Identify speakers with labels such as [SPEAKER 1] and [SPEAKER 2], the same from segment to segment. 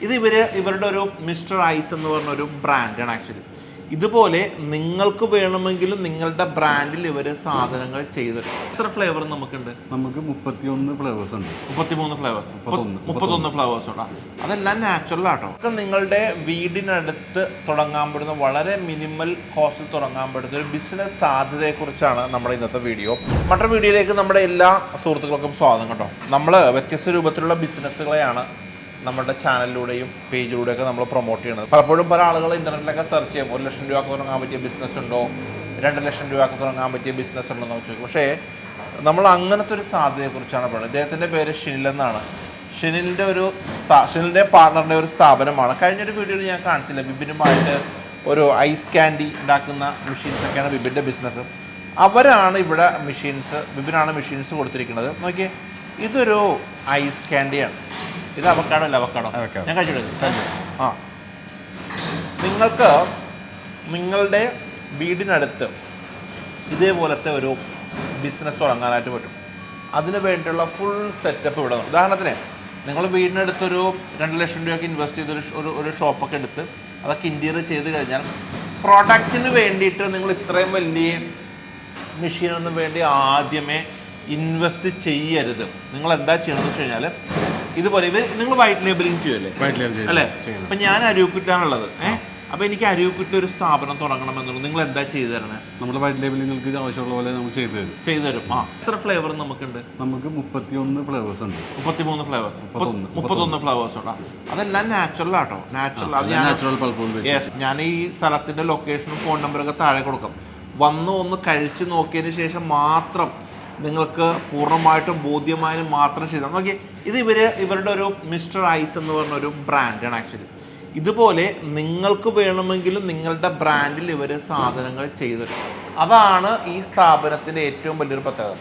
[SPEAKER 1] ഇത് ഇവരുടെ ഒരു മിസ്റ്റർ ഐസ് എന്ന് പറഞ്ഞ ഒരു ബ്രാൻഡാണ് ആക്ച്വലി. ഇതുപോലെ നിങ്ങൾക്ക് വേണമെങ്കിലും നിങ്ങളുടെ ബ്രാൻഡിൽ ഇവർ സാധനങ്ങൾ ചെയ്തിട്ടുണ്ട്. എത്ര ഫ്ലേവർ നമുക്കുണ്ട്?
[SPEAKER 2] നമുക്ക് 31 ഫ്ലേവേഴ്സ് ഉണ്ട്.
[SPEAKER 1] 33 ഫ്ലേവേഴ്സ്, 31 ഫ്ലേവേഴ്സ് ഉണ്ട്. അതെല്ലാം നാച്ചുറൽ ആട്ടോ. ഒക്കെ നിങ്ങളുടെ വീടിനടുത്ത് തുടങ്ങാൻ പറ്റുന്ന വളരെ മിനിമൽ കോസ്റ്റിൽ തുടങ്ങാൻ പറ്റുന്ന ഒരു ബിസിനസ് സാധ്യതയെക്കുറിച്ചാണ് നമ്മുടെ ഇന്നത്തെ വീഡിയോ. മറ്റൊരു വീഡിയോയിലേക്ക് നമ്മുടെ എല്ലാ സുഹൃത്തുക്കൾക്കും സ്വാഗതം കേട്ടോ. നമ്മൾ വ്യത്യസ്ത രൂപത്തിലുള്ള ബിസിനസ്സുകളെയാണ് നമ്മുടെ ചാനലിലൂടെയും പേജിലൂടെയൊക്കെ നമ്മൾ പ്രൊമോട്ട് ചെയ്യുന്നത്. പലപ്പോഴും പല ആളുകൾ ഇൻ്റർനെറ്റിലൊക്കെ സെർച്ച് ചെയ്യും, 1 ലക്ഷം രൂപയ്ക്ക് തുടങ്ങാൻ പറ്റിയ ബിസിനസ് ഉണ്ടോ, 2 ലക്ഷം രൂപയ്ക്ക് തുടങ്ങാൻ പറ്റിയ ബിസിനസ് ഉണ്ടോ എന്ന് ചോദിക്കും. പക്ഷേ നമ്മൾ അങ്ങനത്തെ ഒരു സാധ്യതയെക്കുറിച്ചാണ് പറയുന്നത്. ഇദ്ദേഹത്തിൻ്റെ പേര് ഷിനിൽ എന്നാണ്. ഷിനിലിൻ്റെ പാർട്ണറിൻ്റെ ഒരു സ്ഥാപനമാണ്. കഴിഞ്ഞൊരു വീഡിയോയിൽ ഞാൻ കാണിച്ചില്ല, വിപിനുമായിട്ട് ഒരു ഐസ് ക്യാൻഡി ഉണ്ടാക്കുന്ന മെഷീൻസൊക്കെയാണ് വിപിൻ്റെ ബിസിനസ്. അവരാണ് ഇവിടെ വിപിനാണ് മെഷീൻസ് കൊടുത്തിരിക്കുന്നത്. നോക്കിയേ, ഇതൊരു ഐസ് ക്യാൻഡിയാണ്. ഇത് അവക്കാഡോ അല്ല, അവക്കാഡോ ഞാൻ കഴിച്ചിട്ടുണ്ട്. നിങ്ങൾക്ക് നിങ്ങളുടെ വീടിനടുത്ത് ഇതേപോലത്തെ ഒരു ബിസിനസ് തുടങ്ങാനായിട്ട് പറ്റും. അതിന് വേണ്ടിയുള്ള ഫുൾ സെറ്റപ്പ് ഇവിടെ. ഉദാഹരണത്തിന് നിങ്ങൾ വീടിനടുത്തൊരു 2 ലക്ഷം രൂപയ്ക്ക് ഇൻവെസ്റ്റ് ചെയ്ത് ഒരു ഷോപ്പൊക്കെ എടുത്ത് അതൊക്കെ ഇൻറ്റീരിയർ ചെയ്ത് കഴിഞ്ഞാൽ പ്രൊഡക്റ്റിന് വേണ്ടിയിട്ട് നിങ്ങൾ ഇത്രയും വലിയ മെഷീനൊന്നും വേണ്ടി ആദ്യമേ ഇൻവെസ്റ്റ് ചെയ്യരുത്. നിങ്ങൾ എന്താ ചെയ്യണമെന്ന് വെച്ച് കഴിഞ്ഞാൽ ഇതുപോലെ നിങ്ങൾ വൈറ്റ് ലേബലിംഗ് ചെയ്യുമല്ലേ അല്ലേ? അപ്പം ഞാൻ അരൂക്കുറ്റിലാണുള്ളത്. അപ്പോൾ എനിക്ക് അരൂക്കുറ്റിൽ ഒരു സ്ഥാപനം തുടങ്ങണമെന്നുള്ളത് നിങ്ങൾ എന്താ ചെയ്തു തരണേ?
[SPEAKER 2] നമ്മൾ വൈറ്റ് ലേബലിംഗ് ആവശ്യമുള്ള പോലെ നമ്മൾ ചെയ്തു തരും.
[SPEAKER 1] എത്ര ഫ്ലേവർ നമുക്കുണ്ട്?
[SPEAKER 2] നമുക്ക് 31 ഫ്ലേവേഴ്സ് ഉണ്ട്.
[SPEAKER 1] 33 ഫ്ലേവേഴ്സ്, 31 ഫ്ലേവേഴ്സ് ഉണ്ട്. അതെല്ലാം നാച്ചുറൽ ആട്ടോ. Natural
[SPEAKER 2] pulp.
[SPEAKER 1] യെസ്, ഞാൻ ഈ സ്ഥലത്തിൻ്റെ ലൊക്കേഷനും ഫോൺ നമ്പറൊക്കെ താഴെ കൊടുക്കും. ഒന്ന് കഴിച്ച് നോക്കിയതിന് ശേഷം മാത്രം നിങ്ങൾക്ക് പൂർണ്ണമായിട്ടും ബോധ്യമായതിന് മാത്രം ചെയ്താൽ നോക്കി. ഇത് ഇവരുടെ ഒരു മിസ്റ്റർ ഐസ് എന്ന് പറഞ്ഞ ഒരു ബ്രാൻഡാണ് ആക്ച്വലി. ഇതുപോലെ നിങ്ങൾക്ക് വേണമെങ്കിലും നിങ്ങളുടെ ബ്രാൻഡിൽ ഇവർ സാധനങ്ങൾ ചെയ്തിട്ടുണ്ട്. അതാണ് ഈ സ്ഥാപനത്തിൻ്റെ ഏറ്റവും വലിയൊരു പ്രത്യേകത.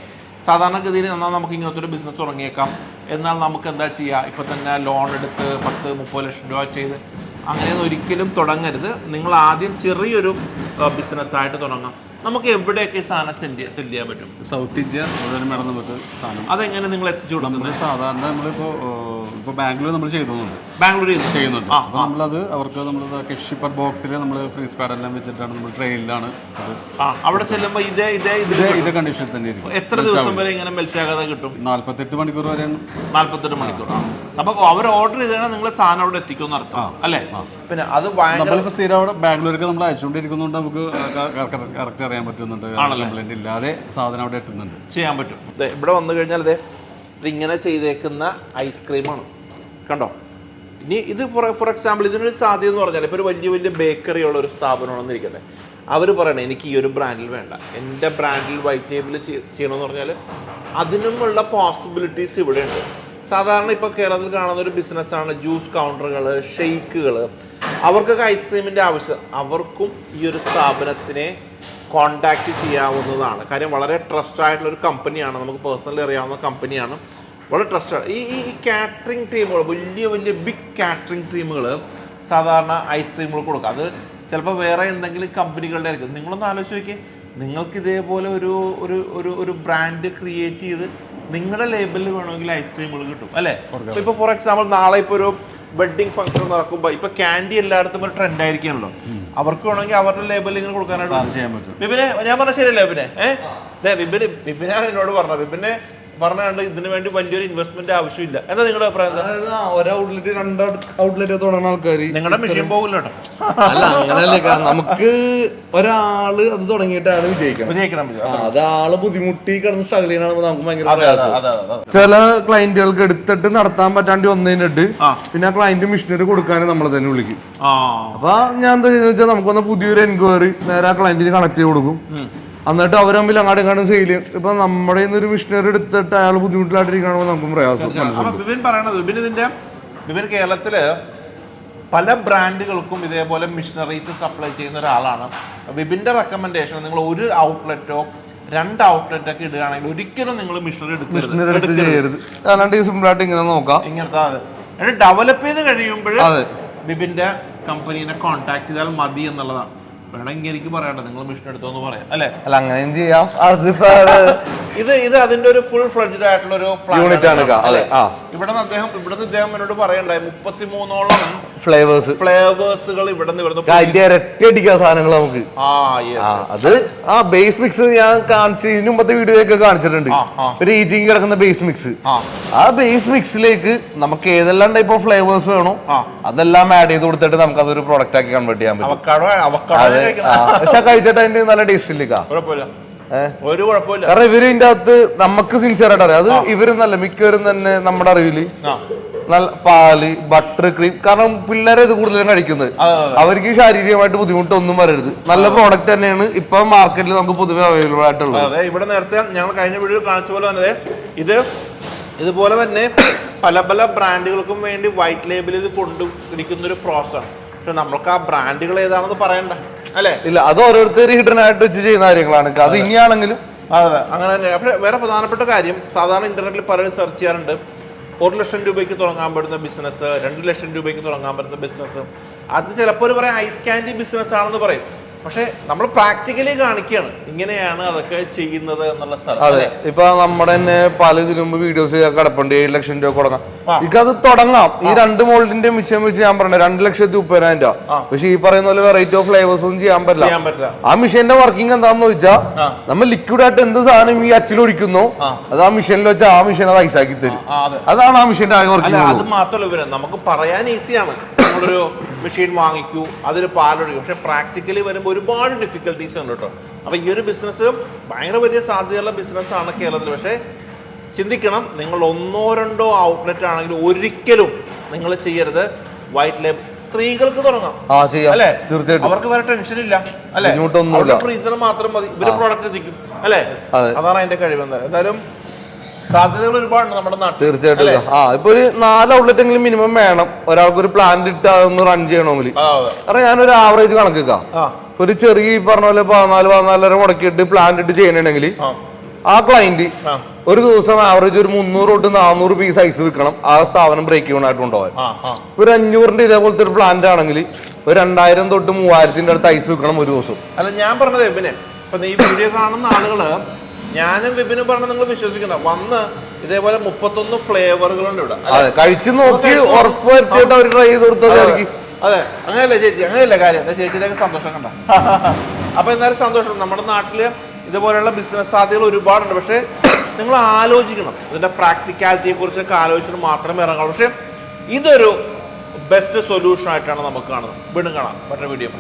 [SPEAKER 1] സാധാരണഗതിയിൽ എന്നാൽ നമുക്ക് ഇങ്ങനത്തെ ഒരു ബിസിനസ് തുടങ്ങിയേക്കാം, എന്നാൽ നമുക്ക് എന്താ ചെയ്യുക, ഇപ്പം തന്നെ ലോൺ എടുത്ത് 10-30 ലക്ഷം രൂപ ചെയ്ത് അങ്ങനെയൊന്നും ഒരിക്കലും തുടങ്ങരുത്. നിങ്ങൾ ആദ്യം ചെറിയൊരു ബിസിനസ്സായിട്ട് തുടങ്ങാം. നമുക്ക് എവിടെയൊക്കെ സാധനം സെല് ചെയ്യാൻ പറ്റും?
[SPEAKER 2] സൗത്ത് ഇന്ത്യ മുഴുവൻ വേണം നമുക്ക് സാധനം.
[SPEAKER 1] അതെങ്ങനെ നിങ്ങൾ എത്തിച്ചു കൊടുക്കുന്നത്?
[SPEAKER 2] സാധാരണ നമ്മളിപ്പോൾ ബാംഗ്ലൂർ നമ്മൾ ചെയ്യുന്നുണ്ട്.
[SPEAKER 1] ബാംഗ്ലൂർ
[SPEAKER 2] ചെയ്യുന്നുണ്ട്. അപ്പോൾ നമ്മളത് അവർക്ക് നമ്മൾ ഷിപ്പർ ബോക്സിൽ നമ്മൾ ഫ്രീസ് പാഡെല്ലാം വെച്ചിട്ടാണ് നമ്മൾ ട്രെയിനിലാണ് അത്.
[SPEAKER 1] അവിടെ ചെല്ലുമ്പോൾ ഇതേ
[SPEAKER 2] കണ്ടീഷനിൽ തന്നെ ഇരിക്കും.
[SPEAKER 1] എത്ര ദിവസം വരെ ഇങ്ങനെ മെൽറ്റാകാതെ കിട്ടും?
[SPEAKER 2] 48 മണിക്കൂർ വരെയാണ്.
[SPEAKER 1] 48 മണിക്കൂർ. അപ്പോൾ അവർ ഓർഡർ ചെയ്താൽ നിങ്ങൾ സാധനം അവിടെ എത്തിക്കുമെന്ന് അർത്ഥം അല്ലേ? പിന്നെ അത്
[SPEAKER 2] നമ്മളിപ്പോൾ സ്ഥിരം അവിടെ ബാംഗ്ലൂർക്ക് നമ്മൾ അയച്ചുകൊണ്ടിരിക്കുന്നതുകൊണ്ട് നമുക്ക് കറക്റ്റ് അറിയാൻ പറ്റുന്നുണ്ട്. കംപ്ലൈന്റ് ഇല്ലാതെ സാധനം അവിടെ എത്തുന്നുണ്ട്, ചെയ്യാൻ പറ്റും.
[SPEAKER 1] ഇവിടെ വന്നു കഴിഞ്ഞാൽ ഇതിങ്ങനെ ചെയ്തേക്കുന്ന ഐസ്ക്രീമാണ് കണ്ടോ. ഇനി ഇത് ഫോർ എക്സാമ്പിൾ ഇതിനൊരു സാധ്യത എന്ന് പറഞ്ഞാൽ ഇപ്പോൾ ഒരു വലിയ ബേക്കറി ഉള്ള ഒരു സ്ഥാപനമാണെന്ന് ഇരിക്കട്ടെ. അവർ പറയണേ എനിക്ക് ഈ ഒരു ബ്രാൻഡിൽ വേണ്ട, എൻ്റെ ബ്രാൻഡിൽ വൈറ്റ് ലേബിൾ ചെയ്യണമെന്ന് പറഞ്ഞാൽ അതിനുമുള്ള പോസിബിലിറ്റീസ് ഇവിടെ ഉണ്ട്. സാധാരണ ഇപ്പോൾ കേരളത്തിൽ കാണുന്ന ഒരു ബിസിനസ്സാണ് ജ്യൂസ് കൗണ്ടറുകൾ, ഷെയ്ക്കുകൾ. അവർക്കൊക്കെ ഐസ്ക്രീമിൻ്റെ ആവശ്യം, അവർക്കും ഈ ഒരു സ്ഥാപനത്തിനെ കോണ്ടാക്ട് ചെയ്യാവുന്നതാണ്. കാര്യം വളരെ ട്രസ്റ്റ് ആയിട്ടുള്ളൊരു കമ്പനിയാണ്, നമുക്ക് പേഴ്സണലി അറിയാവുന്ന കമ്പനിയാണ്, വളരെ ട്രസ്റ്റഡ്. ഈ കാറ്ററിംഗ് ടീമുകൾ, വലിയ ബിഗ് കാറ്ററിംഗ് ടീമുകൾ സാധാരണ ഐസ്ക്രീമുകൾ കൊടുക്കുക. അത് ചിലപ്പോൾ വേറെ എന്തെങ്കിലും കമ്പനികളുടെ ആയിരിക്കും. നിങ്ങളൊന്ന് ആലോചിച്ച് നോക്കിയേ, നിങ്ങൾക്ക് ഇതേപോലെ ഒരു ബ്രാൻഡ് ക്രിയേറ്റ് ചെയ്ത് നിങ്ങളുടെ ലേബലിൽ വേണമെങ്കിൽ ഐസ്ക്രീമുകൾ കിട്ടും അല്ലേ? ഇപ്പോൾ ഫോർ എക്സാമ്പിൾ നാളെ ഇപ്പോൾ ഒരു വെഡ്ഡിങ് ഫംഗ്ഷൻ നടക്കുമ്പോൾ ഇപ്പൊ ക്യാൻഡി എല്ലായിടത്തും ഒരു ട്രെൻഡ് ആയിരിക്കുമല്ലോ. അവർക്ക് വേണമെങ്കിൽ അവരുടെ ലേബലിൽ ഇങ്ങനെ കൊടുക്കാനായിട്ട് വിപിനെ ഞാൻ പറഞ്ഞ ശരിയല്ലേ വിപിനെ? വിപിനാണ് എന്നോട് പറഞ്ഞത്. വിപിനെ പറഞ്ഞാണ്ട് ഇതിനു വേണ്ടി വലിയൊരു ഇൻവെസ്റ്റ്മെന്റ് ആവശ്യമില്ല. എന്താ നിങ്ങളുടെ അഭിപ്രായം?
[SPEAKER 2] ഒരു ഔട്ട്ലെറ്റ് 2 ഔട്ട്ലെറ്റ് തുടങ്ങുന്ന ആൾക്കാർ
[SPEAKER 1] നിങ്ങളുടെ മെഷീൻ പോകില്ല കേട്ടോ.
[SPEAKER 3] അല്ല അങ്ങനെയല്ല, നമുക്ക് ഒരാള് അത് തുടങ്ങിയിട്ടാണ് വിജയിക്കണം. അത് ആള് ബുദ്ധിമുട്ടി കിടന്ന് സ്ട്രഗിൾ ചെയ്യണമെന്ന് നമുക്ക് ഭയങ്കര. ചില ക്ലയന്റുകൾക്ക് എടുത്തിട്ട് നടത്താൻ പറ്റാണ്ട് വന്നതിനിട്ട് പിന്നെ ആ ക്ലയന്റ് മെഷീനറി കൊടുക്കാനും നമ്മളെ തന്നെ വിളിക്കും. അപ്പൊ ഞാൻ എന്താ ചെയ്യുന്ന വെച്ചാൽ നമുക്കൊന്ന് പുതിയൊരു എൻക്വയറി നേരെ ആ ക്ലയന്റിന് കണക്ട് ചെയ്ത് കൊടുക്കും. എന്നിട്ട് അവർ തമ്മിൽ അങ്ങോട്ടും സെയിൽ ചെയ്യും. ഇപ്പൊ നമ്മുടെ ഒരു മിഷനറി എടുത്തിട്ട് അയാൾ ബുദ്ധിമുട്ടിലായിട്ടിരിക്കണമെന്ന് നമുക്കും പ്രയാസം.
[SPEAKER 1] വിപിൻ പറയണത്, വിപിൻ കേരളത്തില് പല ബ്രാൻഡുകൾക്കും ഇതേപോലെ മിഷനറീസ് സപ്ലൈ ചെയ്യുന്ന ഒരാളാണ്. വിപിന്റെ റെക്കമെൻഡേഷൻ നിങ്ങൾ ഒരു ഔട്ട്ലെറ്റോ 2 ഔട്ട്ലെറ്റ് ഒക്കെ ഇടുകയാണെങ്കിൽ ഒരിക്കലും നിങ്ങൾ മിഷനറി
[SPEAKER 3] എടുക്കരുത്. അല്ലാണ്ട് സിമ്പിൾ ആയിട്ട് ഇങ്ങനെ നോക്കാം.
[SPEAKER 1] ഇങ്ങനത്തെ ഡെവലപ്പ് ചെയ്ത് കഴിയുമ്പോൾ വിപിന്റെ കമ്പനീനെ കോൺടാക്ട് ചെയ്താൽ മതി എന്നുള്ളതാണ്. വേണമെങ്കിൽ എനിക്ക് പറയണ്ട, നിങ്ങൾ മെഷീൻ എടുത്തോന്ന് പറയാം അല്ലെ?
[SPEAKER 3] അല്ല അങ്ങനെയും ചെയ്യാം. അതിപ്പോ
[SPEAKER 1] ഇത് അതിന്റെ ഒരു ഫുൾ ഫ്ലെഡ്ജ്ഡ് ആയിട്ടുള്ള ഒരു
[SPEAKER 3] യൂണിറ്റ് ആണ്.
[SPEAKER 1] ഇവിടുന്ന് അദ്ദേഹം എന്നോട് പറയണ്ടായി 33ഓളം ഫ്ലേവേഴ്സുകൾ ഇവിടുന്ന്
[SPEAKER 3] ഇരട്ടിയടിക്കാൻ സാധനങ്ങൾ നമുക്ക്. അത് ബേസ് മിക്സ് ഞാൻ കാണിച്ച് ഇതിന് മുമ്പത്തെ വീഡിയോയൊക്കെ കാണിച്ചിട്ടുണ്ട്. ഒരു ഈജിങ് കിടക്കുന്ന ബേസ് മിക്സ്, ആ ബേസ് മിക്സിലേക്ക് നമുക്ക് ഏതെല്ലാം ടൈപ്പ് ഓഫ് ഫ്ലേവേഴ്സ് വേണോ അതെല്ലാം ആഡ് ചെയ്ത് കൊടുത്തിട്ട് നമുക്ക് അതൊരു പ്രോഡക്റ്റ് ആക്കി കൺവേർട്ട് ചെയ്യാൻ പറ്റും. പക്ഷെ കഴിച്ചിട്ട് അതിന്റെ നല്ല ടേസ്റ്റ് ഇല്ല,
[SPEAKER 1] ഒരു കുഴപ്പമില്ല.
[SPEAKER 3] കാരണം ഇവര് ഇതിന്റെ അകത്ത് നമുക്ക് സിൻസിയർ ആയിട്ട് അറിയാം. അത് ഇവരെന്നല്ല മിക്കവരും തന്നെ നമ്മുടെ അറിവില് നല്ല പാല്, ബട്ടർ, ക്രീം, കാരണം പിള്ളേരെ ഇത് കൂടുതലും കഴിക്കുന്നത്. അവർക്ക് ശാരീരികമായിട്ട് ബുദ്ധിമുട്ടൊന്നും വരരുത്. നല്ല പ്രോഡക്റ്റ് തന്നെയാണ് ഇപ്പൊ മാർക്കറ്റിൽ നമുക്ക് പൊതുവെ അവൈലബിൾ ആയിട്ടുള്ളത്.
[SPEAKER 1] അതെ, ഇവിടെ നേരത്തെ ഞങ്ങൾ കഴിഞ്ഞ വീഡിയോ കാണിച്ച പോലെ തന്നെ ഇതുപോലെ തന്നെ പല പല ബ്രാൻഡുകൾക്കും വേണ്ടി വൈറ്റ് ലേബിൾ ഇത് കൊണ്ടിരിക്കുന്ന ഒരു പ്രോസസ്സാണ്. പക്ഷെ നമുക്ക് ആ ബ്രാൻഡുകൾ ഏതാണെന്ന് പറയണ്ട അല്ലേ?
[SPEAKER 3] ഇല്ല, അത് ഓരോരുത്തർ ഹിഡൻ ആയിട്ട് വെച്ച് ചെയ്യുന്ന കാര്യങ്ങളാണ്. അത് ഇനിയാണെങ്കിലും
[SPEAKER 1] അതെ അങ്ങനെ തന്നെ. പക്ഷെ വേറെ പ്രധാനപ്പെട്ട കാര്യം, സാധാരണ ഇന്റർനെറ്റിൽ പലരും സെർച്ച് ചെയ്യാറുണ്ട് 1 ലക്ഷം രൂപയ്ക്ക് തുടങ്ങാൻ പറ്റുന്ന ബിസിനസ്, 2 ലക്ഷം രൂപയ്ക്ക് തുടങ്ങാൻ പറ്റുന്ന ബിസിനസ്. അത് ചിലപ്പോൾ പറയും ഐസ് ക്യാൻഡി ബിസിനസ് ആണെന്ന് പറയും. പക്ഷെ നമ്മൾ പ്രാക്ടിക്കലി കാണിക്കുകയാണ് ഇങ്ങനെയാണ് അതൊക്കെ ചെയ്യുന്നത് എന്നുള്ള സ്ഥലം.
[SPEAKER 3] അതെ, ഇപ്പൊ നമ്മുടെ തന്നെ പല ഇതിനു മുമ്പ് വീഡിയോസ് കിടപ്പുണ്ട്. 7 ലക്ഷം രൂപ തുടങ്ങാം. അത് തുടങ്ങാം. ഈ 2 മോൾഡിന്റെ മിഷൻ വെച്ച് ഞാൻ പറഞ്ഞത് 2,30,000 രൂപ. പക്ഷെ ഈ പറയുന്ന പോലെ വെറൈറ്റി ഓഫ് ഫ്ലേവേഴ്സ് ഒന്നും ചെയ്യാൻ പറ്റില്ല. ആ മിഷന്റെ വർക്കിംഗ് എന്താന്ന് വെച്ചാൽ നമ്മൾ ലിക്വിഡ് ആയിട്ട് എന്ത് സാധനം ഈ അച്ചിൽ ഒഴിക്കുന്നു അത് ആ മിഷനിൽ വെച്ചാൽ ആ മിഷൻ അത് ഐസാക്കി തരും. അതാണ് ആ മിഷന്റെ വർക്കിംഗ്.
[SPEAKER 1] അത് മാത്രമല്ല, നമുക്ക് പറയാൻ ഈസിയാണ്, നമ്മളൊരു മെഷീൻ വാങ്ങിക്കൂ അതിൽ പാലൊഴിക്കും. പക്ഷെ പ്രാക്ടിക്കലി വരുമ്പോൾ ഒരുപാട് ഡിഫിക്കൽട്ടീസ് ഉണ്ട് കേട്ടോ. അപ്പൊ ഈ ഒരു ബിസിനസ് ഭയങ്കര വലിയ സാധ്യതയുള്ള ബിസിനസ്സാണ് കേരളത്തിൽ. പക്ഷെ ചിന്തിക്കണം, നിങ്ങൾ 1-2 ഔട്ട്ലെറ്റ് ആണെങ്കിൽ ഒരിക്കലും നിങ്ങൾ ചെയ്യരുത്. വൈറ്റ് ലേബിൾ സ്ത്രീകൾക്ക് തുടങ്ങാം അല്ലെ? തീർച്ചയായിട്ടും അവർക്ക് വേറെ ടെൻഷൻ ഇല്ല അല്ലെ? ഫ്രീസർ മാത്രം മതി, ഇവര് പ്രോഡക്റ്റ് എത്തിക്കും അല്ലെ? അതാണ് അതിന്റെ കഴിവ്. എന്തായാലും സാധ്യതകൾ ഒരുപാടുണ്ട് നമ്മുടെ നാട്ടിൽ.
[SPEAKER 3] തീർച്ചയായിട്ടും. ഇപ്പൊ ഒരു 4 ഔട്ട്ലെറ്റ് എങ്കിലും മിനിമം വേണം ഒരാൾക്ക് ഒരു പ്ലാന്റ് ഇട്ട് അതൊന്ന് റൺ ചെയ്യണമെങ്കിൽ. കാരണം ഞാനൊരു ആവറേജ് കണക്കാം. ഒരു ചെറിയ പറഞ്ഞ പോലെ 14-14.5 മുടക്കിയിട്ട് പ്ലാന്റ് ഇട്ട് ചെയ്യണമെങ്കിൽ ആ ക്ലയന്റ് ഒരു ദിവസം ആവറേജ് ഒരു 300 തൊട്ട് 400 പീസ് ഐസ് വിൽക്കണം ആ സാധനം ബ്രേക്ക് ഈവൺ ആയിട്ട് കൊണ്ടുപോകാൻ. ഒരു 500ന്റെ ഇതേപോലത്തെ ഒരു പ്ലാന്റ് ആണെങ്കിൽ ഒരു 2000 തൊട്ട് 3000ന്റെ അടുത്ത് ഐസ് വിൽക്കണം ഒരു ദിവസം.
[SPEAKER 1] അല്ല, ഞാൻ പറഞ്ഞത് പിന്നെ ഇപ്പൊ ഈ വീഡിയോ കാണുന്ന ആളുകള്, ഞാനും വിപിനും പറഞ്ഞ നിങ്ങൾ വിശ്വസിക്കണ്ട, വന്ന് ഇതേപോലെ 31 ഫ്ലേവറുകളുണ്ട് ഇവിടെ.
[SPEAKER 3] അതെ, കഴിച്ചു നോക്കി ഉറപ്പ് വരുത്തിയിട്ട് അവർ ട്രൈ ചെയ്ത് കൊടുത്തായിരിക്കും.
[SPEAKER 1] അതെ, അങ്ങനെയല്ലേ ചേച്ചി? അങ്ങനെയല്ലേ കാര്യം? ചേച്ചിയിലേക്ക് സന്തോഷം കണ്ട. അപ്പൊ എന്തായാലും സന്തോഷം. നമ്മുടെ നാട്ടില് ഇതുപോലെയുള്ള ബിസിനസ് സാധ്യതകൾ ഒരുപാടുണ്ട്. പക്ഷെ നിങ്ങൾ ആലോചിക്കണം, ഇതിന്റെ പ്രാക്ടിക്കാലിറ്റിയെ കുറിച്ചൊക്കെ ആലോചിച്ചിട്ട് മാത്രമേ ഇറങ്ങുള്ളൂ. പക്ഷെ ഇതൊരു ബെസ്റ്റ് സൊല്യൂഷൻ ആയിട്ടാണ് നമുക്ക് കാണുന്നത്. വീണ്ടും കാണാം മറ്റൊരു വീഡിയോ.